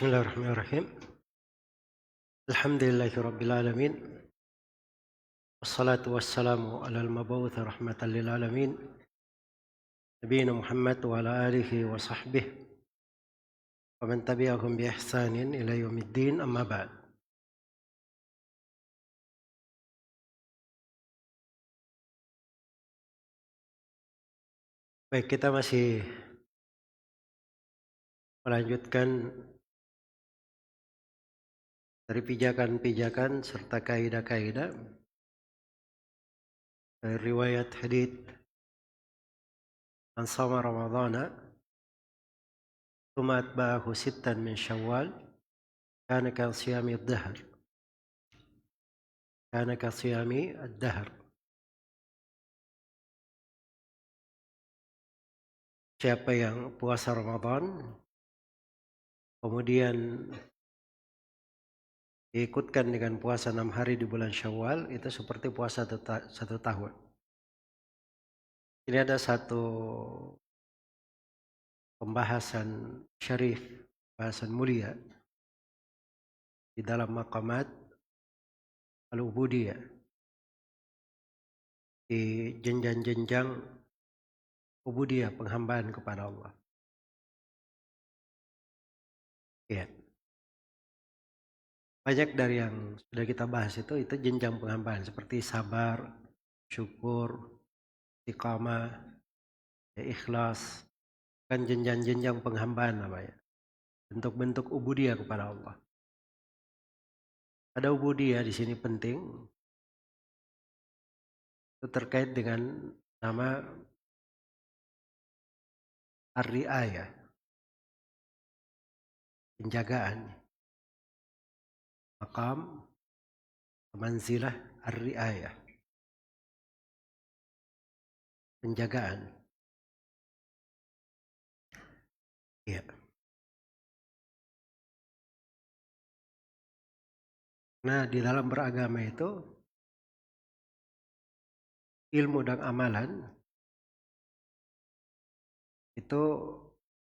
Bismillahirrahmanirrahim. Alhamdulillahi rabbil alamin. Wassalatu wassalamu ala al-mab'uts rahmatan lil alamin. Nabiyina Muhammad wa ala alihi wa sahbihi wa man tabi'ahum bi ihsanin ila yaumiddin, amma ba'd. Baik, kita masih melanjutkan dari pijakan-pijakan serta kaidah-kaidah dari riwayat hadits man shama ramadhana thumma atba'ahu sittan min syawal kana ka siyami ad-dahr. Kana ka siyami ad-dahr. Siapa yang puasa Ramadan kemudian diikutkan dengan puasa 6 hari di bulan Syawal, itu seperti puasa satu tahun. Ini ada satu pembahasan syarif, bahasan mulia di dalam maqamat al-ubudiyah, di jenjang-jenjang ubudiyah, penghambaan kepada Allah. Ya. Banyak dari yang sudah kita bahas itu jenjang penghambaan seperti sabar, syukur, istiqamah, ya, ikhlas, kan jenjang-jenjang penghambaan namanya. Bentuk-bentuk ubudiyah kepada Allah. Ada ubudiyah di sini penting, itu terkait dengan nama ar-ri'ayah, penjagaan, maqam, manzilah ar-ri'ayah, penjagaan. Ya. Nah, di dalam beragama itu ilmu dan amalan itu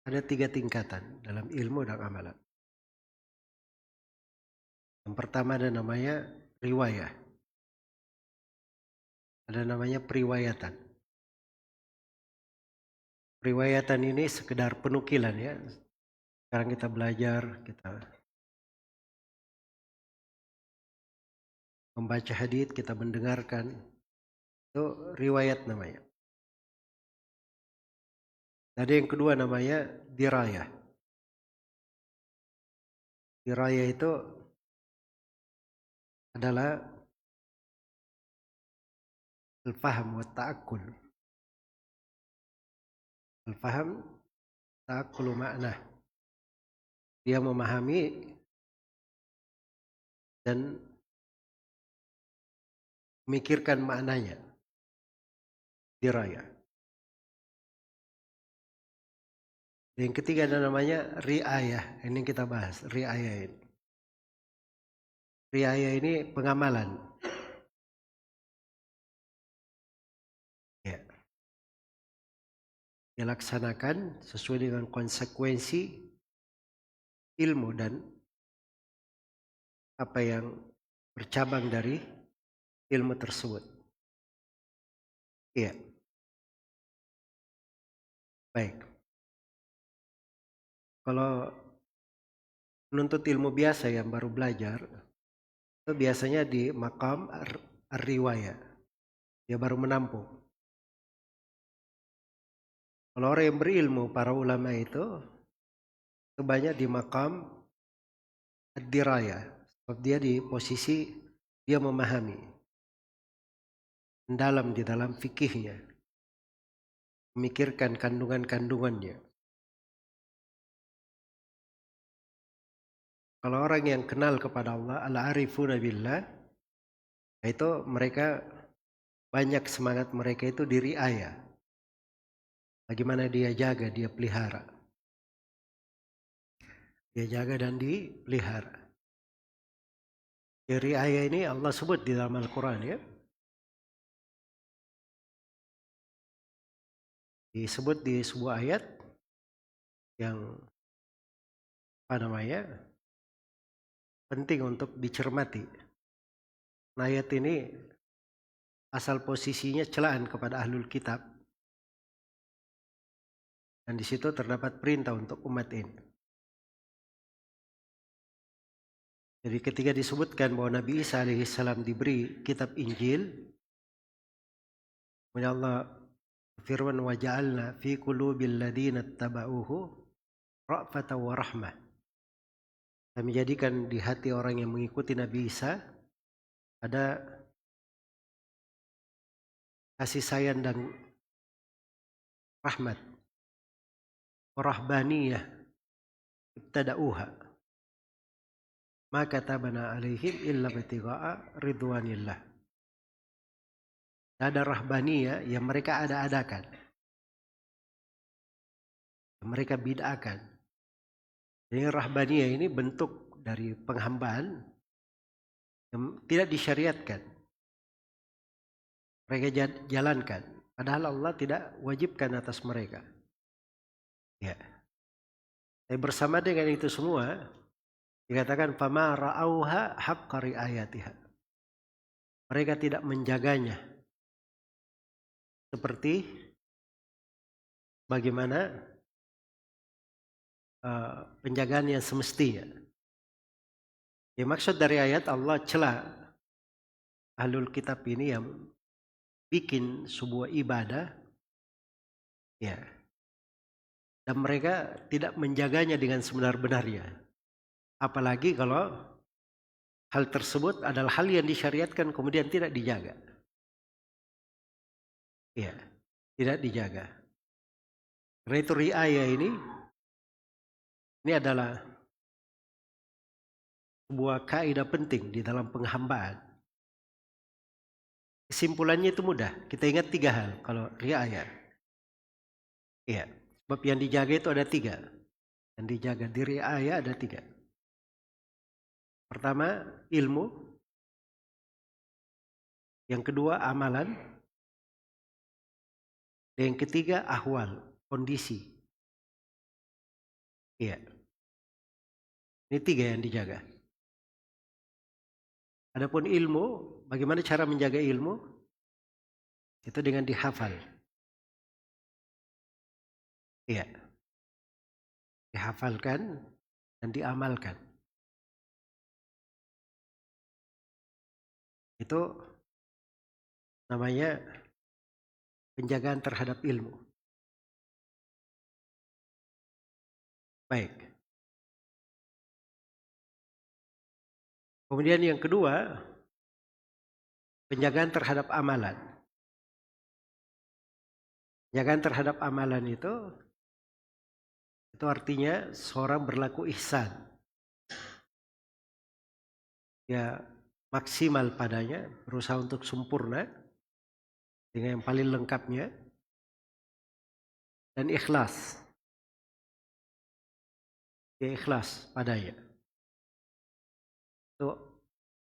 ada 3 tingkatan dalam ilmu dan amalan. Yang pertama ada namanya riwayah. Ada namanya periwayatan. Periwayatan ini sekedar penukilan ya. Sekarang kita belajar, kita membaca hadits, kita mendengarkan, itu riwayat namanya. Ada yang kedua namanya dirayah. Dirayah itu adalah al-faham wa ta'akkul. Al-faham ta'akkulu makna. Dia memahami dan memikirkan maknanya. Dirayah. Yang ketiga ada namanya riayah. Ini yang kita bahas, riayah ini. Riayah ini pengamalan. Ya. Dilaksanakan sesuai dengan konsekuensi ilmu dan apa yang bercabang dari ilmu tersebut. Iya. Baik. Kalau menuntut ilmu biasa yang baru belajar, itu biasanya di maqam ar-riwayah. Dia baru menampung. Kalau orang yang berilmu, para ulama itu banyak di maqam ad-dirayah. Sebab dia di posisi dia memahami. Mendalam di dalam fikihnya. Memikirkan kandungan-kandungannya. Kalau orang yang kenal kepada Allah, al-arifuna billah, itu mereka banyak semangat mereka itu di riayah. Bagaimana dia jaga, dia pelihara. Dia jaga dan dipelihara. Di riayah ini Allah sebut di dalam Al-Quran ya. Disebut di sebuah ayat yang apa namanya? penting untuk dicermati. Ayat ini asal posisinya celaan kepada ahlul kitab. Dan di situ terdapat perintah untuk umat ini. Jadi ketika disebutkan bahwa Nabi Isa alaihissalam diberi kitab Injil, Allah firman wa ja'alna fi qulubil ladzina ittaba'uhu ra'fatan wa rahmah. Kami jadikan di hati orang yang mengikuti Nabi Isa ada kasih sayang dan rahmat. Rahbaniyah ibtada'uha ma katabana alaihim illa ibtigha'a ridwanillah. Ada rahbaniyah yang mereka ada-adakan, yang mereka bid'akan. Jadi rahbaniyah ini bentuk dari penghambaan yang tidak disyariatkan. Mereka jalankan, padahal Allah tidak wajibkan atas mereka. Ya. Tapi bersama dengan itu semua dikatakan fama ra'auha haqqa riayatiha. Mereka tidak menjaganya seperti bagaimana penjagaan yang semestinya. Ya, maksud dari ayat Allah celah ahlul kitab ini yang bikin sebuah ibadah, ya, dan mereka tidak menjaganya dengan sebenar-benarnya. Apalagi kalau hal tersebut adalah hal yang disyariatkan kemudian tidak dijaga. Ya, tidak dijaga. Karena itu riayah ini adalah sebuah kaidah penting di dalam penghambaan. Kesimpulannya itu mudah. Kita ingat 3 hal kalau riayah. Ya, sebab yang dijaga itu ada 3. Yang dijaga di riayah ada 3. Pertama, ilmu. Yang kedua, amalan. Dan yang ketiga, ahwal, kondisi. Iya. Ini 3 yang dijaga. Adapun ilmu, bagaimana cara menjaga ilmu? Itu dengan dihafal. Iya. Dihafalkan dan diamalkan. Itu namanya penjagaan terhadap ilmu. Baik. Kemudian yang kedua, penjagaan terhadap amalan. Penjagaan terhadap amalan itu artinya seorang berlaku ihsan. Ya, maksimal padanya, berusaha untuk sempurna dengan yang paling lengkapnya, dan ikhlas. Ya, ikhlas padanya. Itu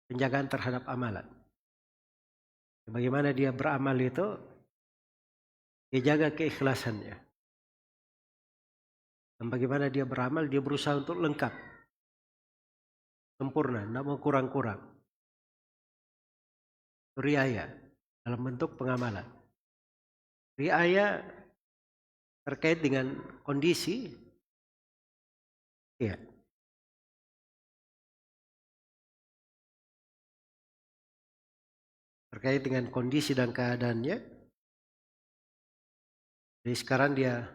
penjagaan terhadap amalan. Bagaimana dia beramal itu, dia jaga keikhlasannya. Dan bagaimana dia beramal, dia berusaha untuk lengkap. Sempurna, tidak mau kurang-kurang. Riayah dalam bentuk pengamalan. Riayah terkait dengan kondisi. Ya. Terkait dengan kondisi dan keadaannya. Jadi sekarang dia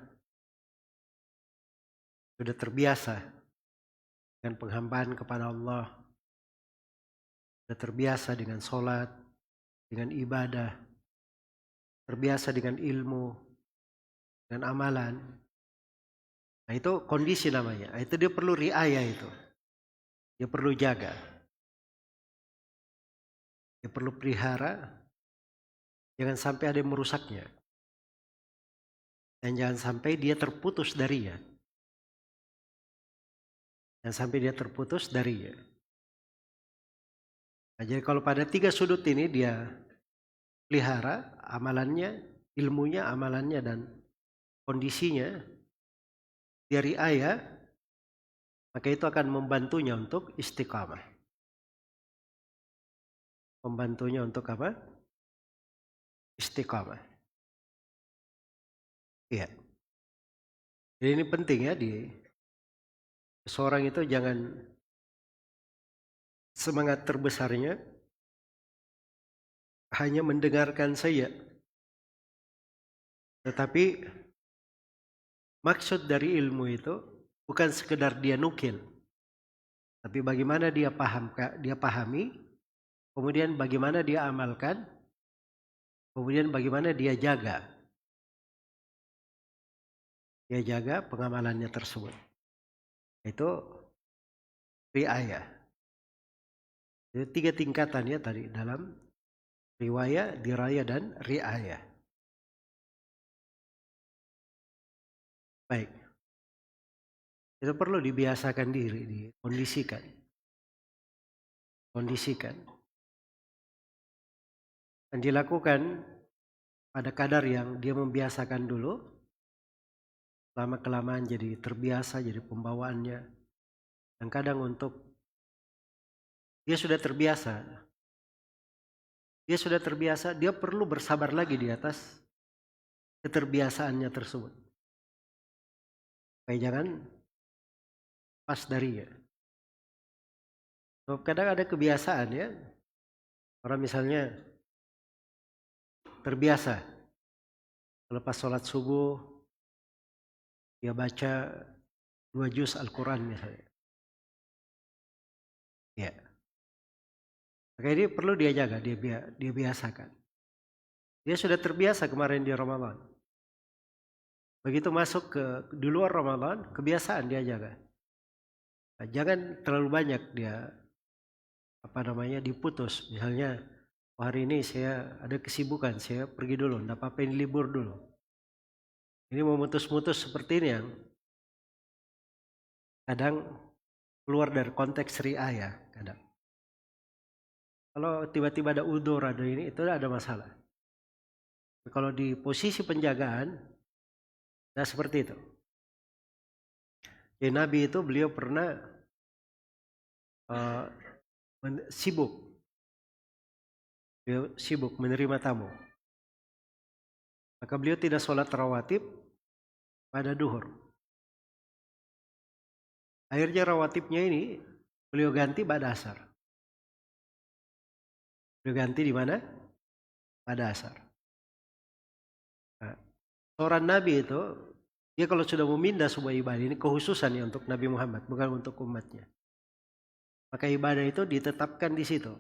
sudah terbiasa dengan penghambaan kepada Allah. Sudah terbiasa dengan sholat, dengan ibadah. Terbiasa dengan ilmu, dengan amalan. Nah itu kondisi namanya. Itu dia perlu riayah itu. Dia perlu jaga. Dia perlu pelihara, jangan sampai ada yang merusaknya. Dan jangan sampai dia terputus darinya. Jangan sampai dia terputus darinya. Nah, jadi kalau pada 3 sudut ini dia pelihara amalannya, ilmunya, amalannya, dan kondisinya, dia riayah, maka itu akan membantunya untuk istiqamah. membantunya untuk apa? Istiqamah. Iya. Jadi ini penting ya, di seorang itu jangan semangat terbesarnya hanya mendengarkan saja. Tetapi maksud dari ilmu itu bukan sekedar dia nukil, tapi bagaimana dia pahami, kemudian bagaimana dia amalkan, kemudian bagaimana dia jaga pengamalannya tersebut. Itu riayah. Jadi 3 tingkatan ya tadi dalam riwayah, diraya, dan riayah. Baik. Itu perlu dibiasakan diri, dikondisikan. Dan dilakukan pada kadar yang dia membiasakan dulu, lama-kelamaan jadi terbiasa, jadi pembawaannya. Dan kadang untuk dia sudah terbiasa, dia perlu bersabar lagi di atas keterbiasaannya tersebut. Supaya jangan pas darinya. So, kadang ada kebiasaan ya, orang misalnya terbiasa lepas sholat subuh dia baca 2 juz Al-Quran misalnya. Ya. Maka ini perlu dia jaga, dia biasakan. Dia sudah terbiasa kemarin di Ramadan. Begitu masuk di luar Ramadan, kebiasaan dia jaga. Nah, jangan terlalu banyak dia diputus. Misalnya, hari ini saya ada kesibukan, saya pergi dulu, enggak apa-apa, ini libur dulu. Ini mau mutus-mutus seperti ini yang kadang keluar dari konteks riayah kadang. Kalau tiba-tiba ada udzur, ada ini, itu ada masalah. Kalau di posisi penjagaan, nah seperti itu. Jadi Nabi itu beliau pernah sibuk menerima tamu. Maka beliau tidak sholat rawatib pada duhur. Akhirnya rawatibnya ini beliau ganti pada asar. Beliau ganti di mana? Pada asar. Nah, seorang Nabi itu, dia kalau sudah memindah sebuah ibadah, ini khususannya untuk Nabi Muhammad, bukan untuk umatnya. Maka ibadah itu ditetapkan di situ.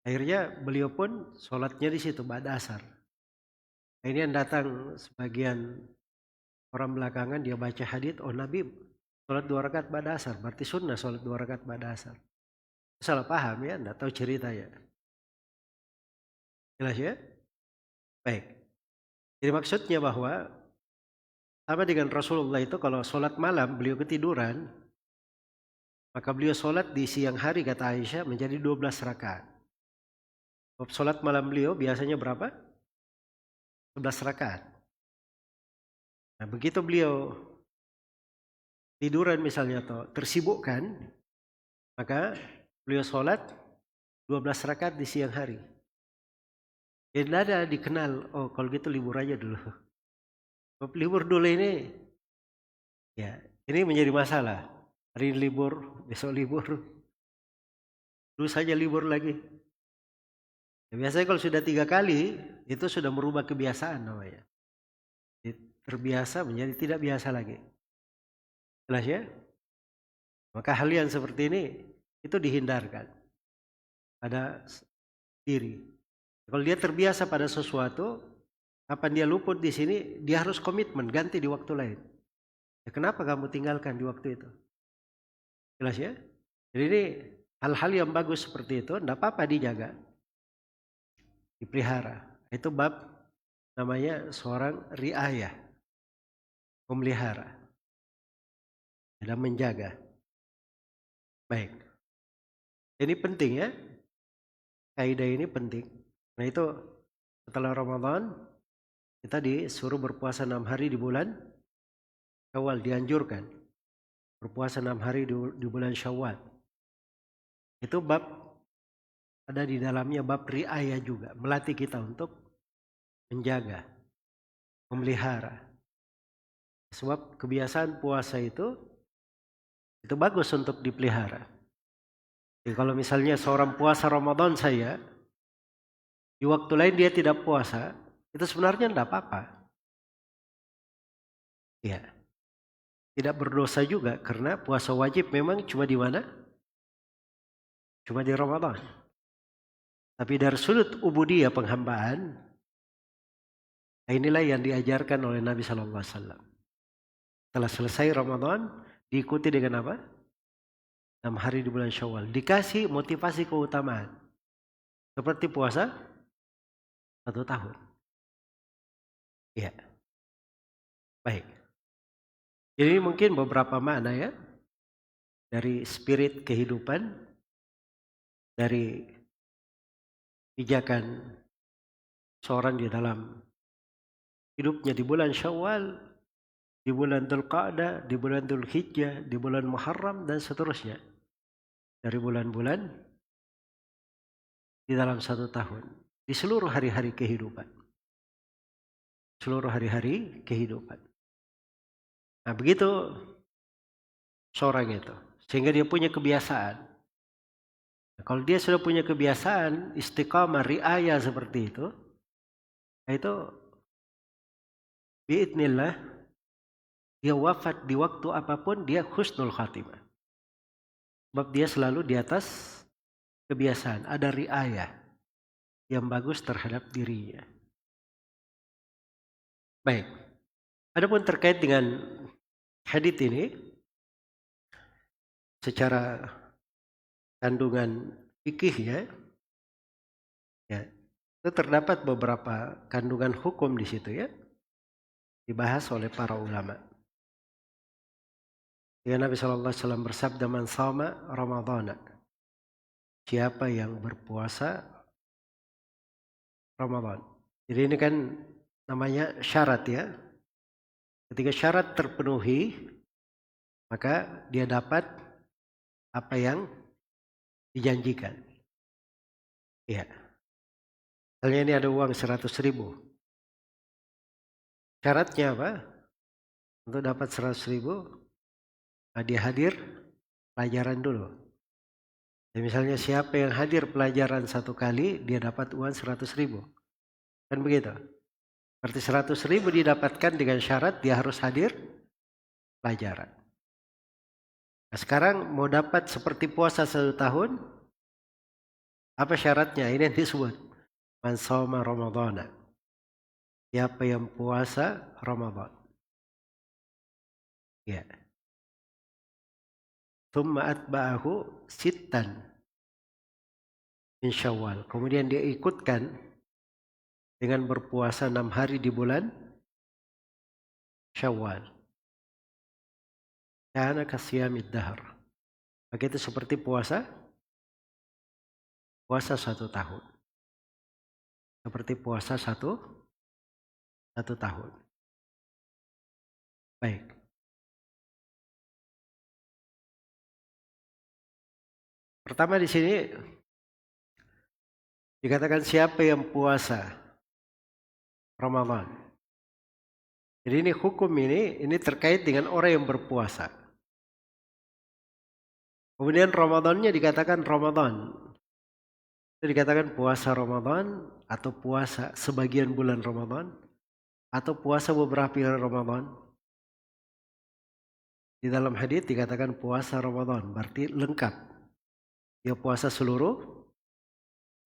Akhirnya beliau pun sholatnya di situ pada asar. Nah, ini yang datang sebagian orang belakangan dia baca hadits, oh Nabi sholat 2 rakaat pada asar, berarti sunnah sholat 2 rakaat pada asar. Salah paham ya, enggak tahu ceritanya. Jelas ya? Baik. Jadi maksudnya bahwa sama dengan Rasulullah itu kalau sholat malam beliau ketiduran, maka beliau sholat di siang hari kata Aisyah menjadi 12 rakaat. Sholat malam beliau biasanya berapa? 11 rakaat. Nah begitu beliau tiduran misalnya atau tersibukkan, maka beliau sholat 12 rakaat di siang hari. Jadi tidak ada dikenal, oh kalau gitu libur aja dulu. Libur dulu ini, ya ini menjadi masalah. Hari ini libur, besok libur, terus saja libur lagi. Ya, biasanya kalau sudah 3 kali, itu sudah merubah kebiasaan namanya. Jadi, terbiasa menjadi tidak biasa lagi. Jelas ya? Maka hal yang seperti ini itu dihindarkan pada diri. Kalau dia terbiasa pada sesuatu, kapan dia luput di sini, dia harus komitmen ganti di waktu lain. Ya, kenapa kamu tinggalkan di waktu itu? Jelas ya? Jadi ini hal-hal yang bagus seperti itu, tidak apa-apa dijaga, dipelihara. Itu bab namanya seorang riayah, memelihara dan menjaga. Baik. Ini penting ya. Kaidah ini penting. Nah itu setelah Ramadan kita disuruh berpuasa 6 hari di bulan Syawal, dianjurkan berpuasa 6 hari di bulan Syawal. Itu bab ada di dalamnya bab riayah juga, melatih kita untuk menjaga, memelihara. Sebab kebiasaan puasa itu bagus untuk dipelihara. Jadi kalau misalnya seorang puasa Ramadan saya, di waktu lain dia tidak puasa, itu sebenarnya tidak apa-apa. Ya, tidak berdosa juga karena puasa wajib memang cuma di mana? Cuma di Ramadan. Tapi dari sudut ubudiyah penghambaan, inilah yang diajarkan oleh Nabi Sallallahu Alaihi Wasallam. Setelah selesai Ramadan, diikuti dengan apa? 6 hari di bulan Syawal. Dikasih motivasi keutamaan. Seperti puasa 1 tahun. Ya, baik. Jadi mungkin beberapa makna ya. Dari spirit kehidupan. Dari pijakan seorang di dalam hidupnya di bulan Syawal, di bulan Dzulqa'dah, di bulan Dzulhijjah, di bulan Muharram dan seterusnya. Dari bulan-bulan di dalam 1 tahun. Di seluruh hari-hari kehidupan. Seluruh hari-hari kehidupan. Nah begitu seorang itu. Sehingga dia punya kebiasaan. Nah, kalau dia sudah punya kebiasaan istiqamah, riayah seperti itu biidznillah dia wafat di waktu apapun dia husnul khatimah. Sebab dia selalu di atas kebiasaan. Ada riayah yang bagus terhadap dirinya. Baik. Adapun terkait dengan hadits ini secara kandungan fikih ya, itu terdapat beberapa kandungan hukum di situ ya, dibahas oleh para ulama. Ya, Nabi SAW bersabda, "Man shama Ramadhana." Siapa yang berpuasa Ramadan. Jadi ini kan namanya syarat ya. Ketika syarat terpenuhi, maka dia dapat apa yang dijanjikan. Ya. Misalnya ini ada uang 100.000. Syaratnya apa? Untuk dapat 100.000, dia hadir pelajaran dulu. Dan misalnya siapa yang hadir pelajaran 1 kali, dia dapat uang 100.000. Kan begitu? Berarti 100.000 didapatkan dengan syarat dia harus hadir pelajaran. Nah, sekarang mau dapat seperti puasa 1 tahun, apa syaratnya? Ini yang disebut man shoma Ramadhana. Siapa yang puasa Ramadan. Ya. Tsumma atba'ahu sittan min Syawal. Kemudian dia ikutkan dengan berpuasa 6 hari di bulan Syawal. Kana kasiyamid dahr. Maka itu seperti puasa 1 tahun. Seperti puasa satu tahun. Baik. Pertama di sini dikatakan siapa yang puasa Ramadan. Jadi ini hukum ini terkait dengan orang yang berpuasa. Kemudian Ramadannya dikatakan Ramadan. Itu dikatakan puasa Ramadan atau puasa sebagian bulan Ramadan atau puasa beberapa bulan Ramadan. Di dalam hadis dikatakan puasa Ramadan, berarti lengkap. Dia puasa seluruh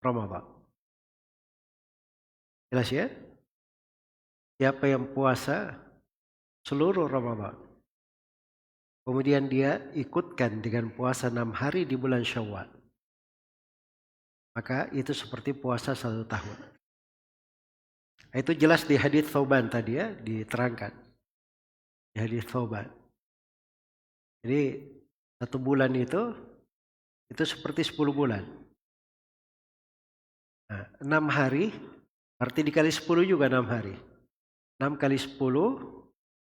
Ramadan. Jelas ya? Siapa yang puasa seluruh Ramadan, kemudian dia ikutkan dengan puasa 6 hari di bulan Syawal, maka itu seperti puasa 1 tahun. Itu jelas di hadis Thauban tadi ya, diterangkan. Di hadis Thauban. Jadi 1 bulan itu seperti 10 bulan. Nah, 6 hari, berarti dikali 10 juga 6 hari. 6 kali 10,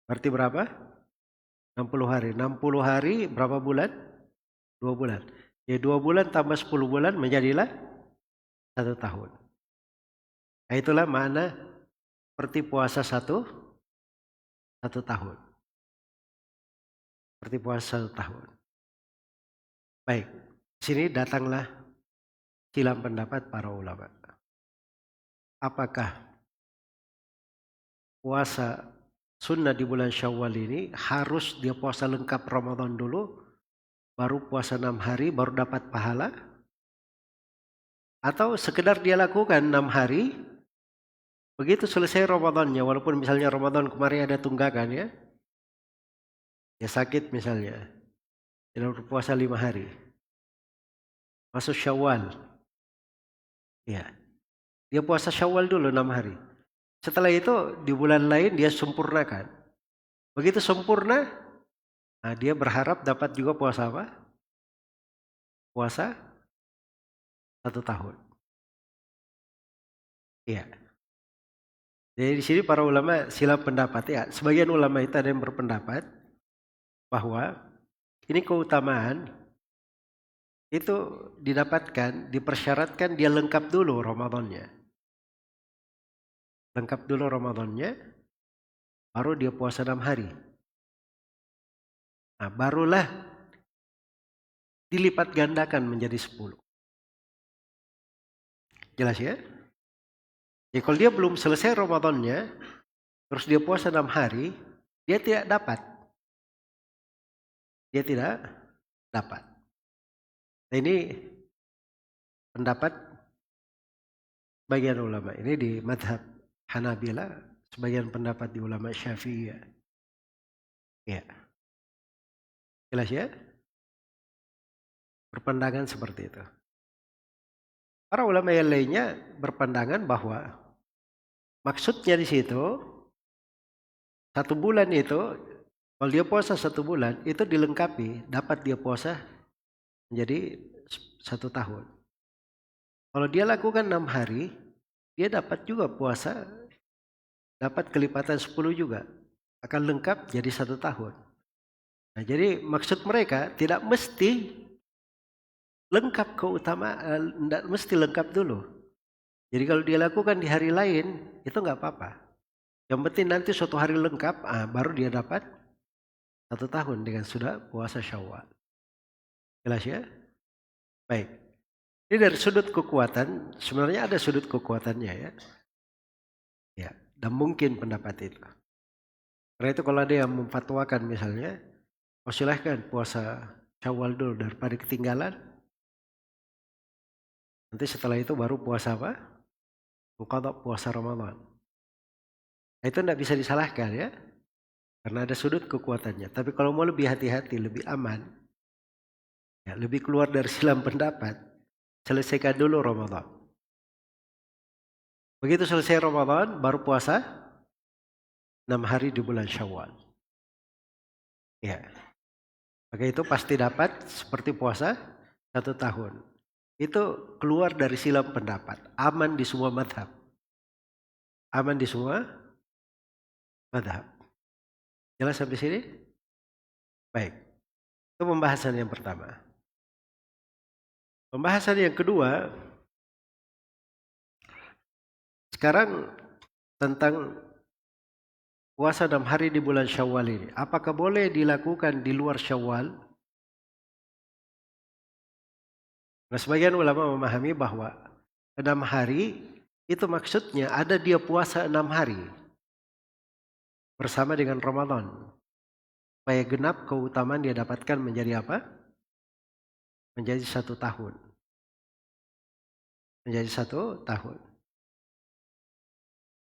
berarti berapa? 60 hari. 60 hari berapa bulan? 2 bulan. Ya 2 bulan tambah 10 bulan menjadilah 1 tahun. Nah, itulah makna seperti puasa satu tahun. Seperti puasa 1 tahun. Baik, sini datanglah silang pendapat para ulama. Apakah puasa sunnah di bulan Syawal ini harus dia puasa lengkap Ramadan dulu, baru puasa 6 hari, baru dapat pahala? Atau sekedar dia lakukan 6 hari, begitu selesai Ramadannya, walaupun misalnya Ramadan kemarin ada tunggakan ya, dia sakit misalnya, dia berpuasa 5 hari, masuk Syawal, ya, dia puasa Syawal dulu 6 hari. Setelah itu di bulan lain dia sempurnakan. Begitu sempurna, nah dia berharap dapat juga puasa apa? Puasa 1 tahun. Iya. Jadi di sini para ulama silang pendapat ya. Sebagian ulama itu ada yang berpendapat bahwa ini keutamaan itu didapatkan, dipersyaratkan dia lengkap dulu Ramadannya. Lengkap dulu Ramadannya, baru dia puasa 6 hari. Nah, barulah dilipat gandakan menjadi 10. Jelas ya? Ya kalau dia belum selesai Ramadannya, terus dia puasa 6 hari, dia tidak dapat. Dia tidak dapat. Nah, ini pendapat sebagian ulama. Ini di madhab Hanabila, sebagian pendapat di ulama Syafi'iyah. Ya, jelas ya? Berpandangan seperti itu. Para ulama yang lainnya berpandangan bahwa maksudnya di situ 1 bulan itu, kalau dia puasa 1 bulan itu dilengkapi, dapat dia puasa menjadi 1 tahun. Kalau dia lakukan 6 hari, dia dapat juga puasa, dapat kelipatan 10 juga. Akan lengkap jadi 1 tahun. Nah, jadi maksud mereka tidak mesti lengkap keutamaan, tidak mesti lengkap dulu. Jadi kalau dia lakukan di hari lain, itu nggak apa-apa. Yang penting nanti suatu hari lengkap, baru dia dapat 1 tahun dengan sudah puasa Syawal. Jelas ya? Baik. Ini dari sudut kekuatan, sebenarnya ada sudut kekuatannya ya. Ya, dan mungkin pendapat itu. Karena itu kalau ada yang memfatwakan misalnya, silahkan puasa Syawal dulu daripada ketinggalan. Nanti setelah itu baru puasa apa? Qadha, puasa Ramadan. Nah, itu tidak bisa disalahkan ya. Karena ada sudut kekuatannya. Tapi kalau mau lebih hati-hati, lebih aman, ya, lebih keluar dari silang pendapat, selesaikan dulu Ramadan. Begitu selesai Ramadan, baru puasa 6 hari di bulan Syawal. Ya. Maka itu pasti dapat seperti puasa 1 tahun. Itu keluar dari silang pendapat. Aman di semua madhab. Aman di semua madhab. Jelas sampai sini? Baik. Itu pembahasan yang pertama. Pembahasan yang kedua, sekarang tentang puasa 6 hari di bulan Syawal ini. Apakah boleh dilakukan di luar Syawal? Nah, sebagian ulama memahami bahwa 6 hari itu maksudnya ada dia puasa 6 hari bersama dengan Ramadan. Supaya genap keutamaan dia dapatkan menjadi apa? Menjadi 1 tahun. Menjadi 1 tahun.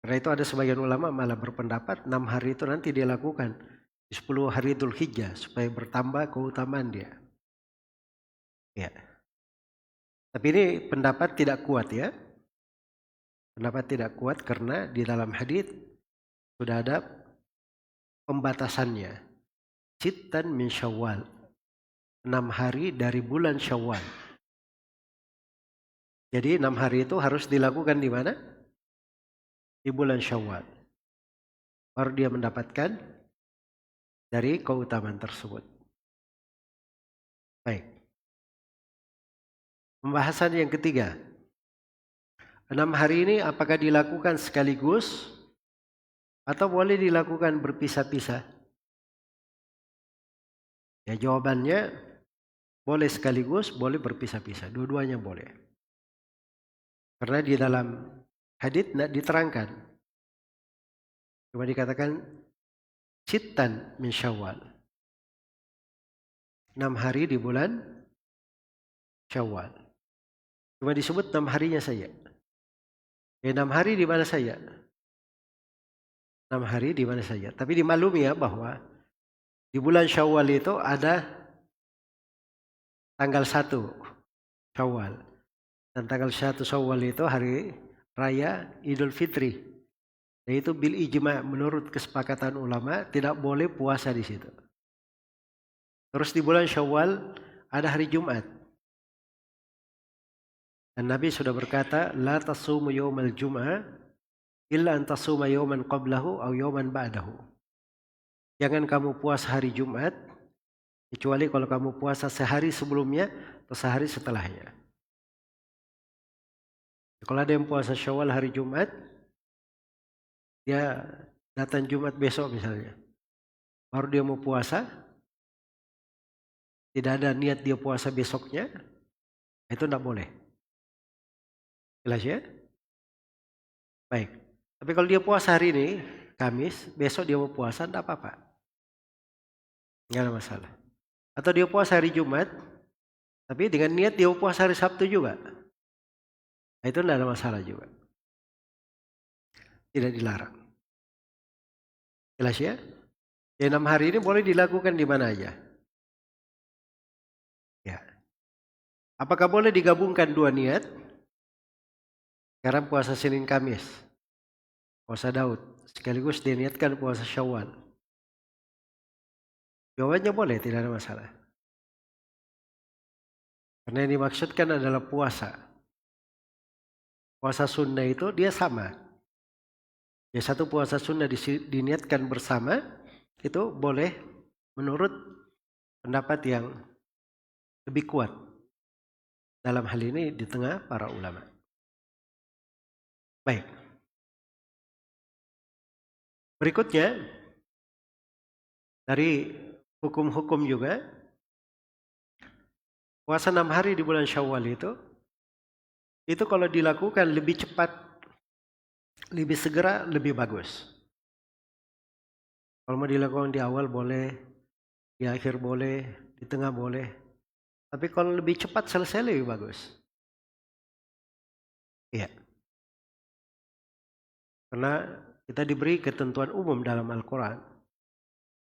Karena itu ada sebagian ulama malah berpendapat 6 hari itu nanti dia lakukan di 10 hari Dzul Hijjah supaya bertambah keutamaan dia. Ya. Tapi ini pendapat tidak kuat ya. Pendapat tidak kuat karena di dalam hadits sudah ada pembatasannya. Sittan min Syawal. 6 hari dari bulan Syawal. Jadi 6 hari itu harus dilakukan di mana? Di bulan Syawal. Baru dia mendapatkan dari keutamaan tersebut. Baik. Pembahasan yang ketiga. 6 hari ini apakah dilakukan sekaligus atau boleh dilakukan berpisah-pisah? Ya, jawabannya boleh sekaligus, boleh berpisah-pisah. Dua-duanya boleh. Karena di dalam hadits tidak diterangkan. Cuma dikatakan sittan min Syawal. 6 hari di bulan Syawal. Cuma disebut 6 harinya saja. 6 hari di mana saja? 6 hari di mana saja. Tapi dimaklumi ya bahwa di bulan Syawal itu ada tanggal 1 Syawal. Dan tanggal 1 Syawal itu hari raya Idul Fitri. Yaitu bil ijma, menurut kesepakatan ulama tidak boleh puasa di situ. Terus di bulan Syawal ada hari Jumat. Dan Nabi sudah berkata, la tasumu yawmal jum'ah illa an tasuma yawman qablahu aw yawman ba'dahu. Jangan kamu puasa hari Jumat kecuali kalau kamu puasa sehari sebelumnya atau sehari setelahnya. Kalau ada yang puasa Syawal hari Jumat, dia datang Jumat besok misalnya, baru dia mau puasa, tidak ada niat dia puasa besoknya, itu tidak boleh. Jelas ya? Baik. Tapi kalau dia puasa hari ini, Kamis, besok dia mau puasa, tidak apa-apa. Tidak ada masalah. Atau dia puasa hari Jumat, tapi dengan niat dia mau puasa hari Sabtu juga. Itu tidak ada masalah juga. Tidak dilarang. Jelas ya? 6 hari ini boleh dilakukan di mana aja. Ya. Apakah boleh digabungkan dua niat? Sekarang puasa Senin Kamis, puasa Daud, sekaligus diniatkan puasa Syawal. Jawabannya boleh, tidak ada masalah. Karena yang dimaksudkan adalah puasa. Puasa sunnah itu dia sama. Ya, satu puasa sunnah diniatkan bersama, itu boleh menurut pendapat yang lebih kuat dalam hal ini di tengah para ulama. Baik. Berikutnya dari hukum-hukum juga, puasa 6 hari di bulan Syawal itu kalau dilakukan lebih cepat, lebih segera, lebih bagus. Kalau mau dilakukan di awal boleh, di akhir boleh, di tengah boleh. Tapi kalau lebih cepat selesai lebih bagus. Iya. Karena kita diberi ketentuan umum dalam Al-Quran.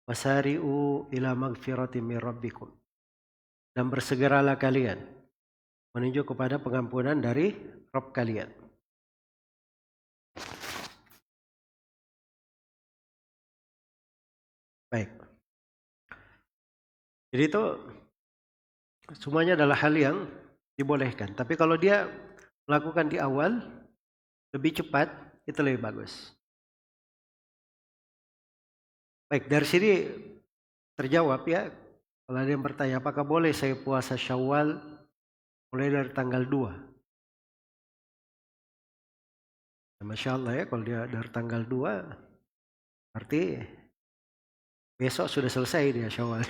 Wasari'u ila magfirati min rabbikum. Dan bersegeralah kalian menuju kepada pengampunan dari Rabb kalian. Baik. Jadi itu semuanya adalah hal yang dibolehkan. Tapi kalau dia melakukan di awal, lebih cepat, itu lebih bagus. Baik, dari sini terjawab ya. Kalau ada yang bertanya, apakah boleh saya puasa Syawal mulai dari tanggal 2? Masya Allah ya, kalau dia dari tanggal 2, berarti besok sudah selesai dia Syawal.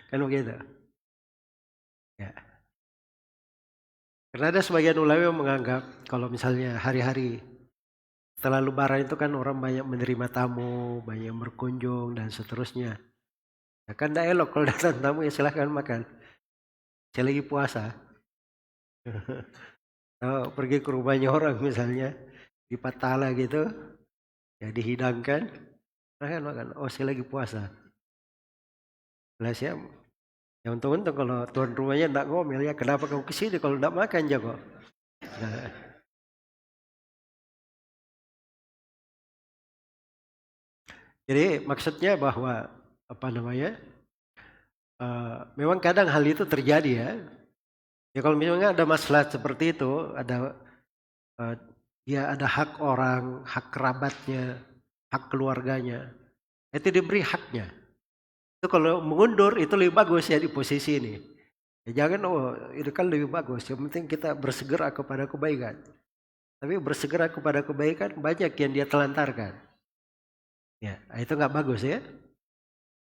Kan begitu. Ya. Karena ada sebagian ulama yang menganggap kalau misalnya hari-hari setelah Lebaran itu kan orang banyak menerima tamu, banyak berkunjung dan seterusnya. Ya kan tidak elok kalau datang tamu ya silahkan makan. Saya lagi puasa. Kalau pergi ke rumahnya orang misalnya di Patala gitu, ya dihidangkan, makan. Oh saya lagi puasa. Jelas ya. Ya untung-untung kalau tuan rumahnya tidak ngomel ya kenapa kau kesini kalau tidak makan jago. Nah. Jadi maksudnya bahwa memang kadang hal itu terjadi ya. Ya kalau misalnya ada masalah seperti itu, dia ada hak orang, hak kerabatnya, hak keluarganya, itu diberi haknya. Itu kalau mengundur itu lebih bagus ya di posisi ini. Ya jangan, oh itu kan lebih bagus. Yang penting kita bersegera kepada kebaikan. Tapi bersegera kepada kebaikan banyak yang dia telantarkan. Ya, itu nggak bagus ya.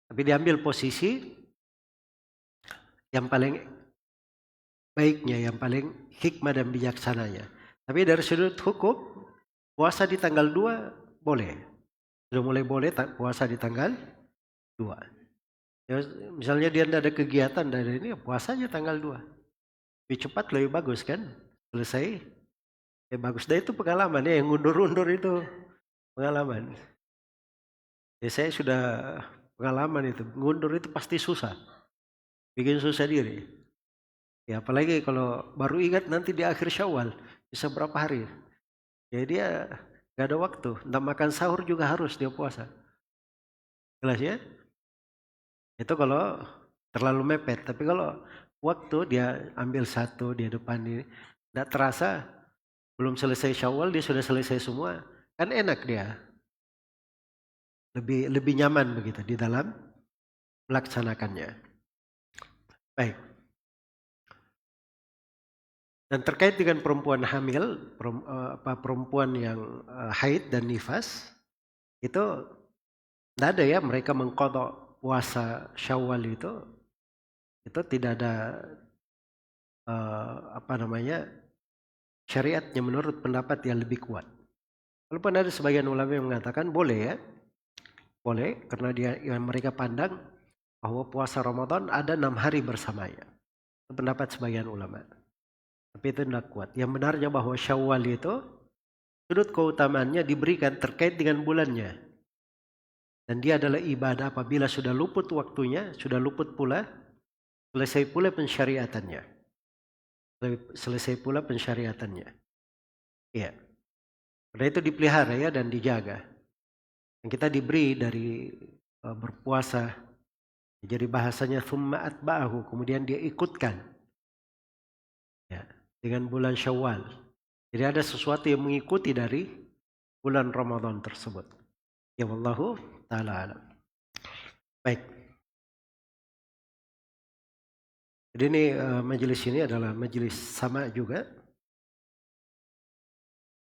Tapi diambil posisi yang paling baiknya, yang paling hikmah dan bijaksananya. Tapi dari sudut hukum, puasa di tanggal 2 boleh. Sudah mulai boleh puasa di tanggal 2. Ya, misalnya dia tidak ada kegiatan dari ini, puasa aja tanggal 2. Lebih cepat, lebih bagus kan? Selesai. Ya bagus. Dan itu pengalaman ya, yang undur-undur itu pengalaman. Ya saya sudah pengalaman itu. Ngundur itu pasti susah. Bikin susah diri. Ya apalagi kalau baru ingat nanti di akhir Syawal. Bisa berapa hari. Ya dia gak ada waktu. Entah makan sahur juga harus dia puasa. Jelas ya? Itu kalau terlalu mepet. Tapi kalau waktu dia ambil satu di depan ini. Tidak terasa belum selesai Syawal dia sudah selesai semua. Kan enak dia. Lebih nyaman begitu di dalam melaksanakannya. Baik. Dan terkait dengan perempuan hamil, perempuan yang haid dan nifas, itu tidak ada ya mereka mengkodok puasa Syawal itu tidak ada syariatnya menurut pendapat yang lebih kuat. Walaupun ada sebagian ulama yang mengatakan boleh ya, boleh karena mereka pandang bahwa puasa Ramadan ada 6 hari bersamanya. Itu pendapat sebagian ulama. Tapi itu tidak kuat. Yang benarnya bahwa Syawal itu sudut keutamaannya diberikan terkait dengan bulannya. Dan dia adalah ibadah apabila sudah luput waktunya, sudah luput pula, selesai pula pensyariatannya. Selesai pula pensyariatannya. Iya. Karena itu dipelihara ya dan dijaga. Dan kita diberi dari berpuasa. Jadi bahasanya thumma atba'ahu, kemudian dia ikutkan. Ya, dengan bulan Syawal. Jadi ada sesuatu yang mengikuti dari bulan Ramadan tersebut. Ya wallahu ta'ala alam. Baik. Jadi ini majelis ini adalah majelis sama juga.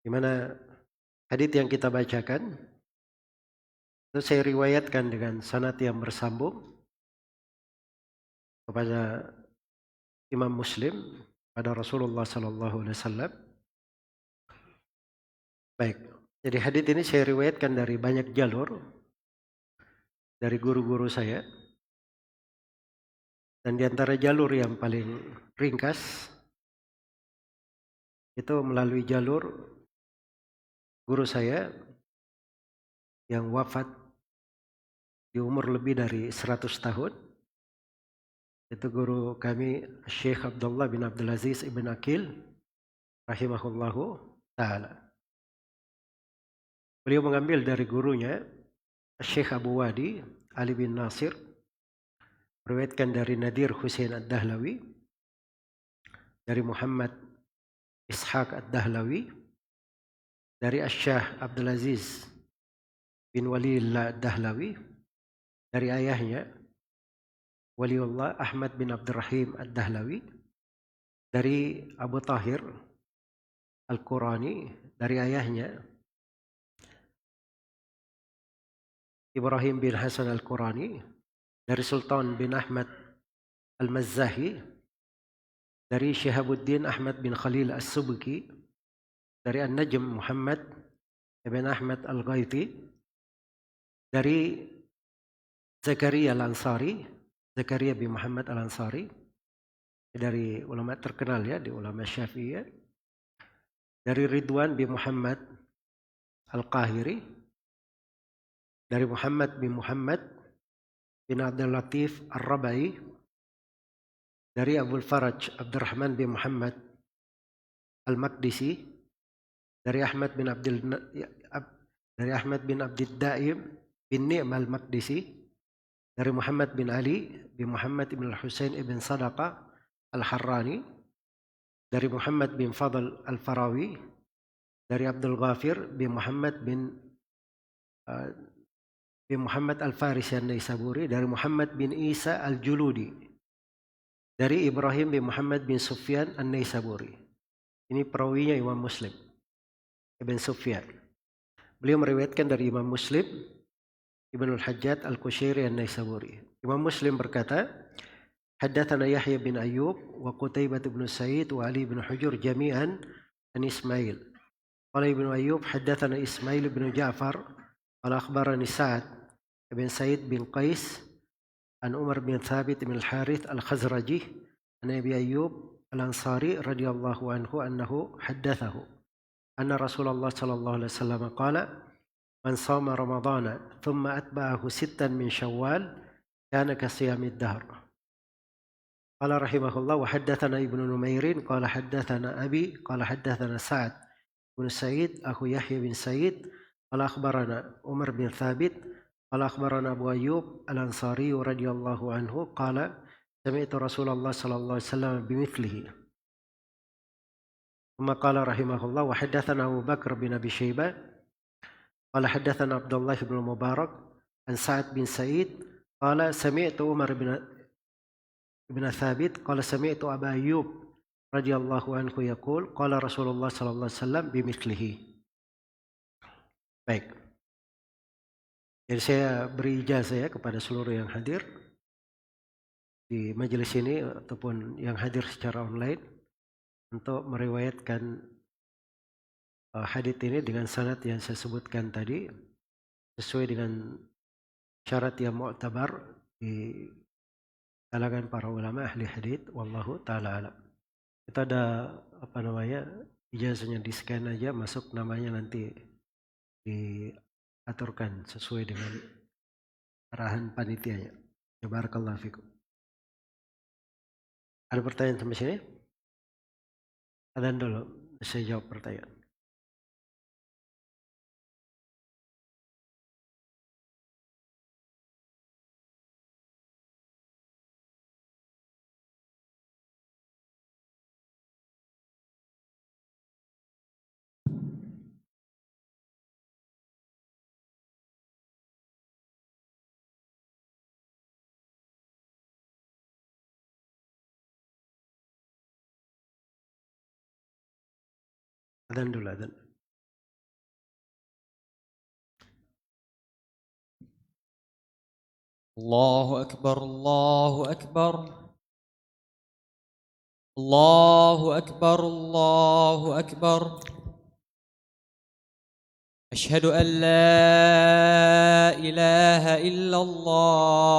Di mana hadits yang kita bacakan itu saya riwayatkan dengan sanad yang bersambung kepada Imam Muslim pada Rasulullah sallallahu alaihi wasallam. Baik. Jadi hadits ini saya riwayatkan dari banyak jalur dari guru-guru saya. Dan di antara jalur yang paling ringkas itu melalui jalur guru saya yang wafat di umur lebih dari 100 tahun. Itu guru kami Syekh Abdullah bin Abdul Aziz ibn Aqil rahimahullahu ta'ala. Beliau mengambil dari gurunya Syekh Abu Wadi Ali bin Nasir, meriwayatkan dari Nadir Husain Ad-Dahlawi, dari Muhammad Ishaq Ad-Dahlawi, dari Asy-Syaikh Abdul Aziz bin Walillah Ad-Dahlawi, dari ayahnya Waliullah Ahmad bin Abdurrahim Ad-Dahlawi, dari Abu Tahir Al-Qurani, dari ayahnya Ibrahim bin Hasan Al-Qurani, dari Sultan bin Ahmad Al-Mazzahi, dari Syihabuddin Ahmad bin Khalil As-Subki, dari An-Najm Muhammad bin Ahmad Al-Ghaiti, dari Zakaria Al-Ansari, Zakaria bin Muhammad Al-Ansari, dari ulama terkenal ya, di ulama Syafi'iyah, dari Ridwan bin Muhammad Al-Qahiri, dari Muhammad bin Abdul Latif Ar-Rabai, dari Abul Faraj Abdurrahman bin Muhammad Al-Maqdisi, dari Ahmad bin Abdid Daim bin Ni'm Al-Maqdisi, dari Muhammad bin Ali bin Muhammad bin Al-Husain ibn Sadaqa Al-Harrani, dari Muhammad bin Fadl Al-Farawi, dari Abdul Ghafir bin Muhammad Al-Farisi An-Naisaburi, dari Muhammad bin Isa Al-Juludi, dari Ibrahim bin Muhammad bin Sufyan An-Naisaburi. Ini perawinya Imam Muslim, Ibn Sufyan. Beliau meriwayatkan dari Imam Muslim, Ibnul Hajjaj Al-Qushairi An-Naisaburi. Imam Muslim berkata, haddatsana Yahya bin Ayyub wa Qutaibah bin Sa'id wa Ali bin Hujur jami'an an Ismail. Qala Ibnu Ayyub haddatsana Ismail bin Ja'far qala akhbarani Sa'ad bin Sa'id bin Qais an Umar bin Thabit bin Al-Harith Al-Khazraji an Abi Ayyub Al-Ansari radhiyallahu anhu annahu haddatsahu anna Rasulullah sallallahu alaihi wasallam qala man shama ramadhana thumma atba'ahu sittan min Syawal kana ka siyamid dahr. Qala rahimahullah wa haddatsana Ibnu Numairin qala haddatsana Abi qala haddatsana Sa'ad bin Sa'id aku Yahya bin Sa'id qala akhbarana Umar bin Thabit qala akhbarana Abu Ayyub Al-Ansari radhiyallahu anhu qala sami'tu Rasulullah sallallahu alaihi wasallam bimithlihi. Thumma qala rahimahullah wa haddatsana Abu Bakr bin Abi Syaibah qala haddatsana Abdullah bin Mubarak an Sa'ad bin Sa'id qala sami'tu Umar bin Thabit qala sami'tu Abu Ayyub radhiyallahu anhu yaqul qala Rasulullah sallallahu alaihi wasallam bimithlihi. Baik. Jadi saya beri ijazah ya kepada seluruh yang hadir di majelis ini ataupun yang hadir secara online untuk meriwayatkan hadits ini dengan sanad yang saya sebutkan tadi sesuai dengan syarat yang mu'tabar di kalangan para ulama ahli hadits. Wallahu taala alam. Kita ada ijazahnya di scan aja, masuk namanya nanti diaturkan sesuai dengan arahan panitianya. Barakallahu fikum. Ada pertanyaan sampai sini? Adzan dulu, saya jawab pertanyaan. Adzan dulu, adzan. الله أكبر الله أكبر الله أكبر الله أكبر أشهد أن لا إله إلا الله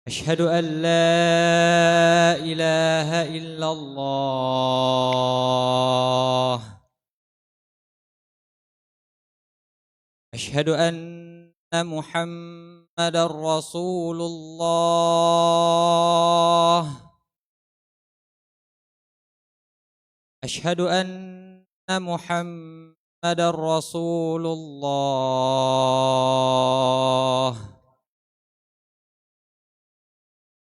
أشهد أن لا إله إلا الله أشهد أن محمدًا رسول الله أشهد أن محمدًا رسول الله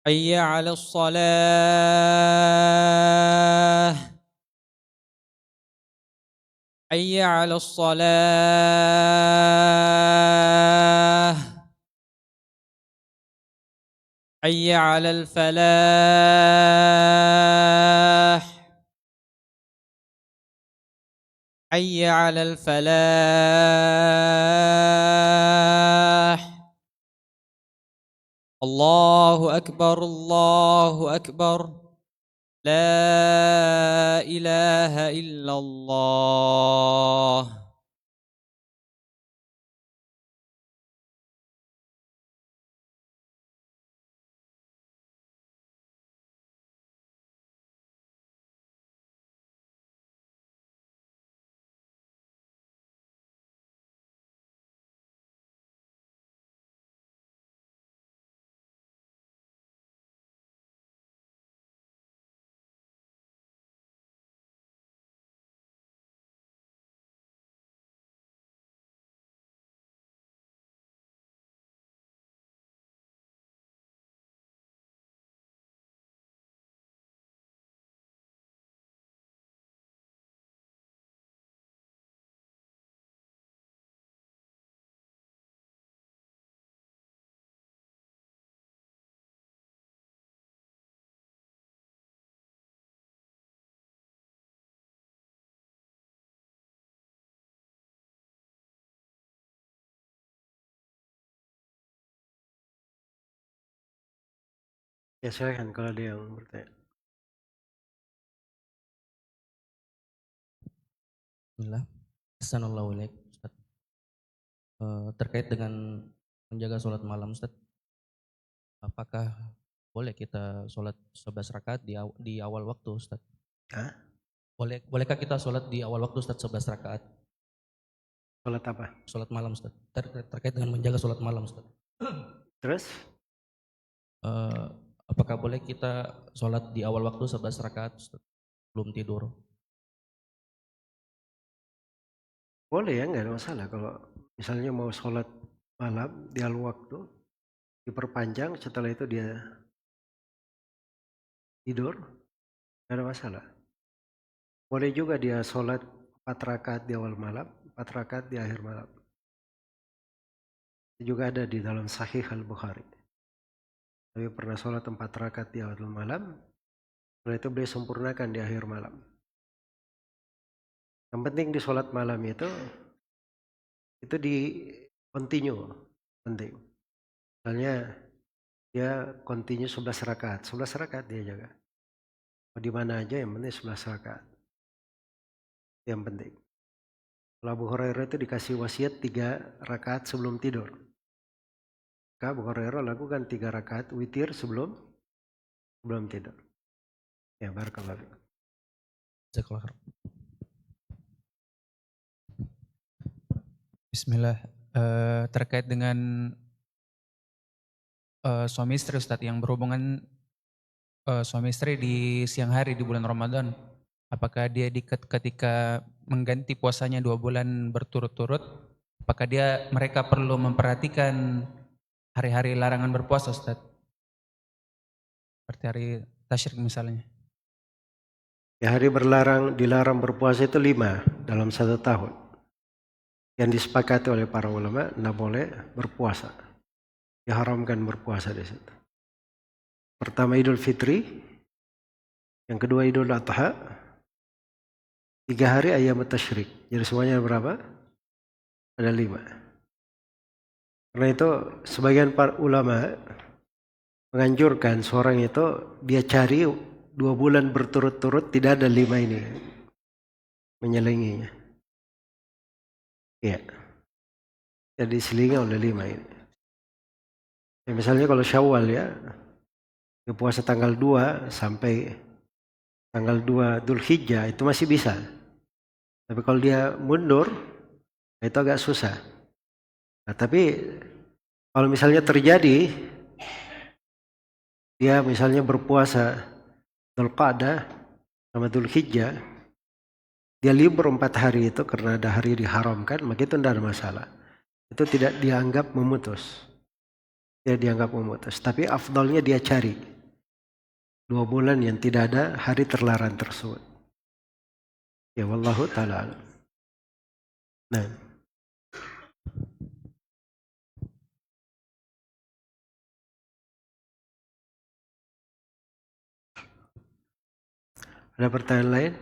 حي على الصلاة حي على الصلاة حي على الفلاح حي على الفلاح الله أكبر الله أكبر لا إله إلا الله Ya silakan kalau ada yang bertanya. Bismillah. Assalamualaikum alaikum, Ustaz. Terkait dengan menjaga sholat malam, Ustaz, apakah boleh kita sholat 11 rakaat di awal waktu, Ustaz? Hah? Bolehkah kita sholat di awal waktu, Ustaz, 11 rakaat? Sholat apa? Sholat malam, Ustaz. Terkait dengan menjaga sholat malam, Ustaz. Terus? Eh, apakah boleh kita sholat di awal waktu 11 rakaat, Ustaz, belum tidur? Boleh ya, nggak ada masalah. Kalau misalnya mau sholat malam di awal waktu, diperpanjang, setelah itu dia tidur, nggak ada masalah. Boleh juga dia sholat 4 rakaat di awal malam, 4 rakaat di akhir malam. Itu juga ada di dalam Sahih Al-Bukhari. Tapi pernah sholat 4 rakaat di awal malam, setelah itu beliau sempurnakan di akhir malam. Yang penting di sholat malam itu di continue, penting. Misalnya dia continue 11 rakaat, 11 rakaat dia jaga. Mau di mana aja yang penting 11 rakaat. Yang penting. Kalau Abu Hurairah itu dikasih wasiat 3 rakaat sebelum tidur. Maka Abu Hurairah lakukan 3 rakaat witir sebelum tidur. Ya, barakallahu fiik. Jazakallah khair. Bismillah. Terkait dengan suami istri, Ustadz, yang berhubungan suami istri di siang hari di bulan Ramadan, apakah dia ketika mengganti puasanya 2 bulan berturut-turut, apakah mereka perlu memperhatikan hari-hari larangan berpuasa, Ustadz? Seperti hari tasyrik misalnya. Ya, hari dilarang berpuasa itu 5 dalam 1 tahun. Yang disepakati oleh para ulama, tidak boleh berpuasa. Diharamkan berpuasa di situ. Pertama Idul Fitri, yang kedua Idul Adha, 3 hari ayam tasyrik. Jadi semuanya berapa? Ada 5. Karena itu sebagian para ulama menganjurkan seorang itu dia cari 2 bulan berturut-turut tidak ada 5 ini menyelinginya. Ya. Jadi selingi oleh 5 ini. Ya, misalnya kalau Syawal ya, dia puasa tanggal 2 sampai tanggal 2 Dzulhijjah itu masih bisa. Tapi kalau dia mundur, itu agak susah. Nah, tapi kalau misalnya terjadi dia misalnya berpuasa Dzulqa'dah sama Dzulhijjah, dia libur 4 hari itu karena ada hari diharamkan, maka itu tidak ada masalah. Itu tidak dianggap memutus. Tidak dianggap memutus. Tapi afdalnya dia cari 2 bulan yang tidak ada hari terlarang tersebut. Ya wallahu ta'ala alam. Nah. Ada pertanyaan lain?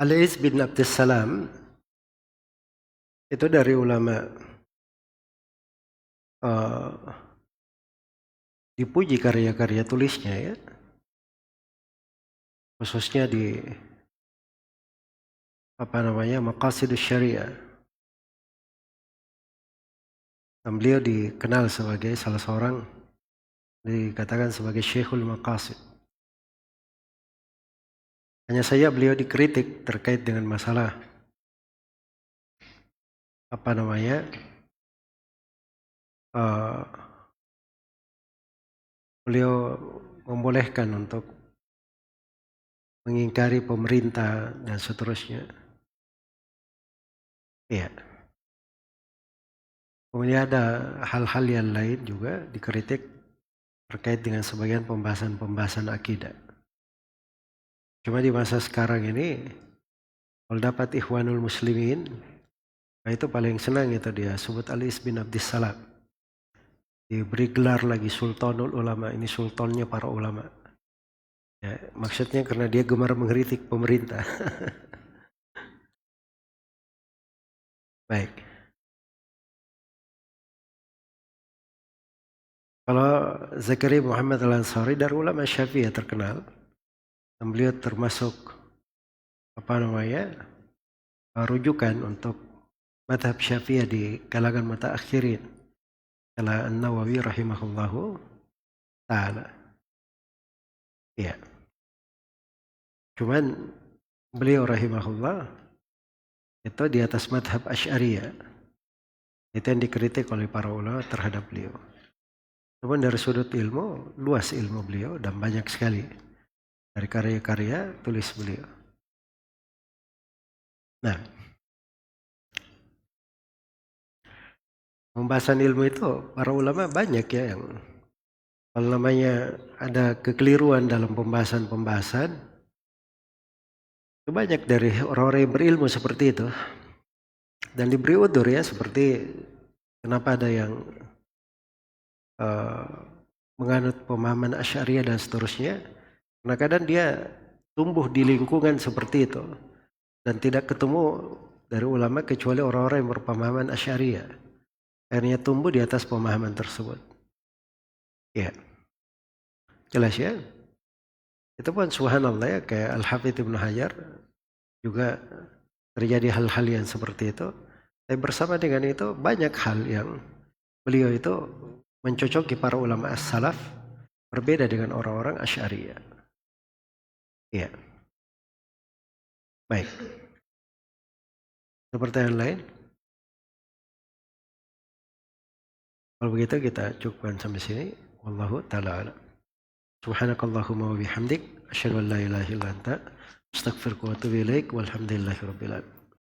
Al-Iz bin Abdussalam itu dari ulama dipuji karya-karya tulisnya ya. Khususnya di Maqasidus Syariah. Dan beliau dikenal sebagai salah seorang, dikatakan sebagai Syekhul Maqasid. Hanya saja beliau dikritik terkait dengan masalah beliau membolehkan untuk mengingkari pemerintah dan seterusnya. Iya. Kemudian ada hal-hal yang lain juga dikritik terkait dengan sebagian pembahasan-pembahasan akidah. Cuma di masa sekarang ini, kalau dapat Ikhwanul Muslimin, nah itu paling senang itu dia sebut Al-Is bin Abdissalam. Diberi gelar lagi Sultanul Ulama, ini sultannya para ulama. Ya, maksudnya karena dia gemar mengkritik pemerintah. Baik. Kalau Zakaria Muhammad Al-Ansari dari ulama Syafi'iyah terkenal, dan beliau termasuk rujukan untuk madhab Syafi'iyah di kalangan mutaakhirin. Kala An-Nawawi rahimahullahu ta'ala. Ya. Cuman beliau rahimahullah itu di atas madhab Asy'ariyah. Itu yang dikritik oleh para ulama terhadap beliau. Cuman dari sudut ilmu, luas ilmu beliau dan banyak sekali dari karya-karya tulis beliau. Nah, pembahasan ilmu itu para ulama banyak ya yang kalau namanya ada kekeliruan dalam pembahasan-pembahasan, itu banyak dari orang-orang yang berilmu seperti itu dan diberi udzur ya, seperti kenapa ada yang menganut pemahaman Asy'ariyah dan seterusnya, karena kadang dia tumbuh di lingkungan seperti itu dan tidak ketemu dari ulama kecuali orang-orang yang berpemahaman Asy'ariyah. Akhirnya tumbuh di atas pemahaman tersebut. Ya, jelas ya. Itu pun subhanallah ya, kayak Al-Hafidz Ibnu Hajar juga terjadi hal-hal yang seperti itu. Tapi bersama dengan itu banyak hal yang beliau itu mencocoki para ulama as-salaf, berbeda dengan orang-orang Asy'ariyah. Iya. Baik. Ada pertanyaan lain? Kalau begitu kita cukupkan sampai sini. Wallahu ta'ala a'lam. Subhanakallahumma wa bihamdik, asyhadu an la ilaha illa anta, astaghfiruka wa atubu ilaik, walhamdulillahi rabbil alamin.